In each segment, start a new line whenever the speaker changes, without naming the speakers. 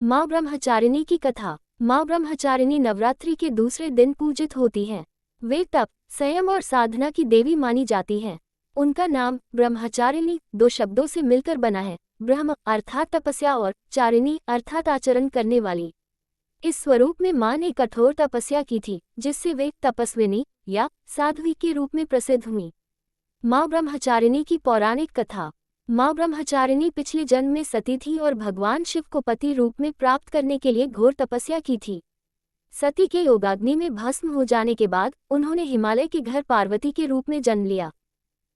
माँ ब्रह्मचारिणी की कथा। माँ ब्रह्मचारिणी नवरात्रि के दूसरे दिन पूजित होती हैं। वे तप, संयम और साधना की देवी मानी जाती हैं। उनका नाम ब्रह्मचारिणी दो शब्दों से मिलकर बना है, ब्रह्म अर्थात तपस्या और चारिणी अर्थात आचरण करने वाली। इस स्वरूप में माँ ने कठोर तपस्या की थी, जिससे वे तपस्विनी या साध्वी के रूप में प्रसिद्ध हुई। माँ ब्रह्मचारिणी की पौराणिक कथा। माँ ब्रह्मचारिणी पिछले जन्म में सती थी और भगवान शिव को पति रूप में प्राप्त करने के लिए घोर तपस्या की थी। सती के योगाग्नि में भस्म हो जाने के बाद उन्होंने हिमालय के घर पार्वती के रूप में जन्म लिया।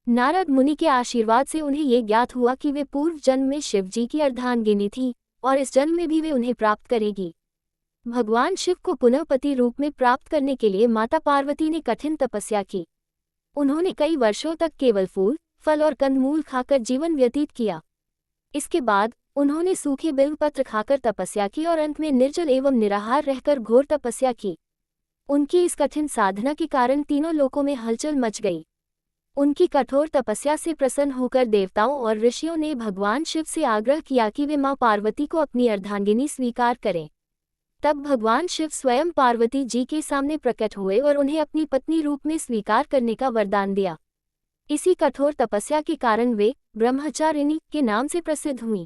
नारद मुनि के आशीर्वाद से उन्हें ये ज्ञात हुआ कि वे पूर्व जन्म में शिव जी की अर्धांगिनी थी और इस जन्म में भी वे उन्हें प्राप्त करेगी। भगवान शिव को पुनः पति रूप में प्राप्त करने के लिए माता पार्वती ने कठिन तपस्या की। उन्होंने कई वर्षों तक केवल फूल, फल और कंदमूल खाकर जीवन व्यतीत किया। इसके बाद उन्होंने सूखे बेलपत्र खाकर तपस्या की और अंत में निर्जल एवं निराहार रहकर घोर तपस्या की। उनकी इस कठिन साधना के कारण तीनों लोकों में हलचल मच गई। उनकी कठोर तपस्या से प्रसन्न होकर देवताओं और ऋषियों ने भगवान शिव से आग्रह किया कि वे मां पार्वती को अपनी अर्धांगिनी स्वीकार करें। तब भगवान शिव स्वयं पार्वती जी के सामने प्रकट हुए और उन्हें अपनी पत्नी रूप में स्वीकार करने का वरदान दिया। इसी कठोर तपस्या के कारण वे ब्रह्मचारिणी के नाम से प्रसिद्ध हुईं।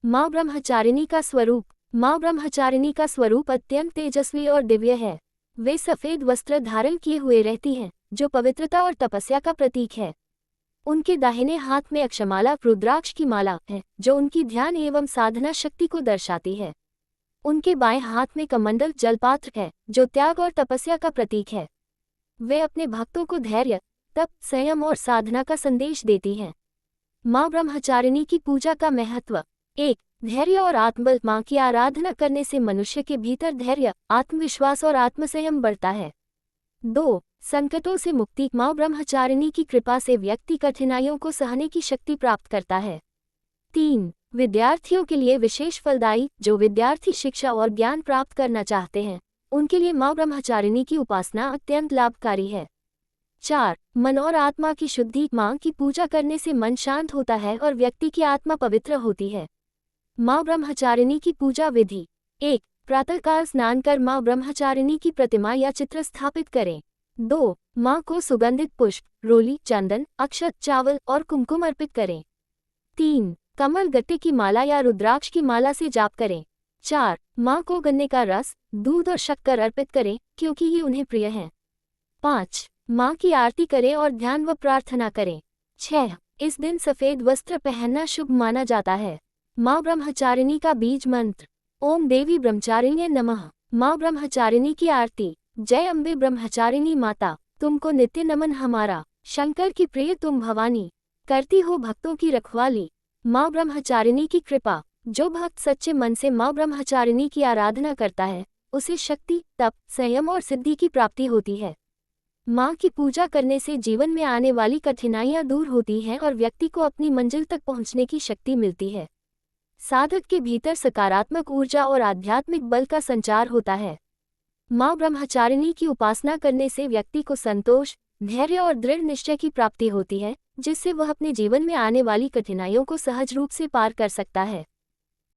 माँ ब्रह्मचारिणी का स्वरूप। माँ ब्रह्मचारिणी का स्वरूप अत्यंत तेजस्वी और दिव्य है। वे सफेद वस्त्र धारण किए हुए रहती हैं, जो पवित्रता और तपस्या का प्रतीक है। उनके दाहिने हाथ में अक्षमाला रुद्राक्ष की माला है, जो उनकी ध्यान एवं साधना शक्ति को दर्शाती है। उनके बाएं हाथ में कमंडल जलपात्र है, जो त्याग और तपस्या का प्रतीक है। वे अपने भक्तों को धैर्य, तप, संयम और साधना का संदेश देती हैं। माँ ब्रह्मचारिणी की पूजा का महत्व। 1. धैर्य और आत्मबल। माँ की आराधना करने से मनुष्य के भीतर धैर्य, आत्मविश्वास और आत्मसंयम बढ़ता है। 2. संकटों से मुक्ति। माँ ब्रह्मचारिणी की कृपा से व्यक्ति कठिनाइयों को सहने की शक्ति प्राप्त करता है। 3. विद्यार्थियों के लिए विशेष फलदायी। जो विद्यार्थी शिक्षा और ज्ञान प्राप्त करना चाहते हैं, उनके लिए माँ ब्रह्मचारिणी की उपासना अत्यंत लाभकारी है। 4. मन और आत्मा की शुद्धि। माँ की पूजा करने से मन शांत होता है और व्यक्ति की आत्मा पवित्र होती है। माँ ब्रह्मचारिणी की पूजा विधि। 1. प्रातःकाल स्नान कर माँ ब्रह्मचारिणी की प्रतिमा या चित्र स्थापित करें। 2. माँ को सुगंधित पुष्प, रोली, चंदन, अक्षत, चावल और कुमकुम अर्पित करें। 3. कमल गट्टे की माला या रुद्राक्ष की माला से जाप करें। 4. माँ को गन्ने का रस, दूध और शक्कर अर्पित करें, क्योंकि ये उन्हें प्रिय हैं। 5. माँ की आरती करें और ध्यान व प्रार्थना करें। 6. इस दिन सफेद वस्त्र पहनना शुभ माना जाता है। माँ ब्रह्मचारिणी का बीज मंत्र। ओम देवी ब्रह्मचारिण्ये नमः। माँ ब्रह्मचारिणी की आरती। जय अम्बे ब्रह्मचारिणी माता, तुमको नित्य नमन हमारा। शंकर की प्रिय तुम भवानी, करती हो भक्तों की रखवाली। माँ ब्रह्मचारिणी की कृपा। जो भक्त सच्चे मन से माँ ब्रह्मचारिणी की आराधना करता है, उसे शक्ति, तप, संयम और सिद्धि की प्राप्ति होती है। माँ की पूजा करने से जीवन में आने वाली कठिनाइयाँ दूर होती हैं और व्यक्ति को अपनी मंजिल तक पहुँचने की शक्ति मिलती है। साधक के भीतर सकारात्मक ऊर्जा और आध्यात्मिक बल का संचार होता है। माँ ब्रह्मचारिणी की उपासना करने से व्यक्ति को संतोष, धैर्य और दृढ़ निश्चय की प्राप्ति होती है, जिससे वह अपने जीवन में आने वाली कठिनाइयों को सहज रूप से पार कर सकता है।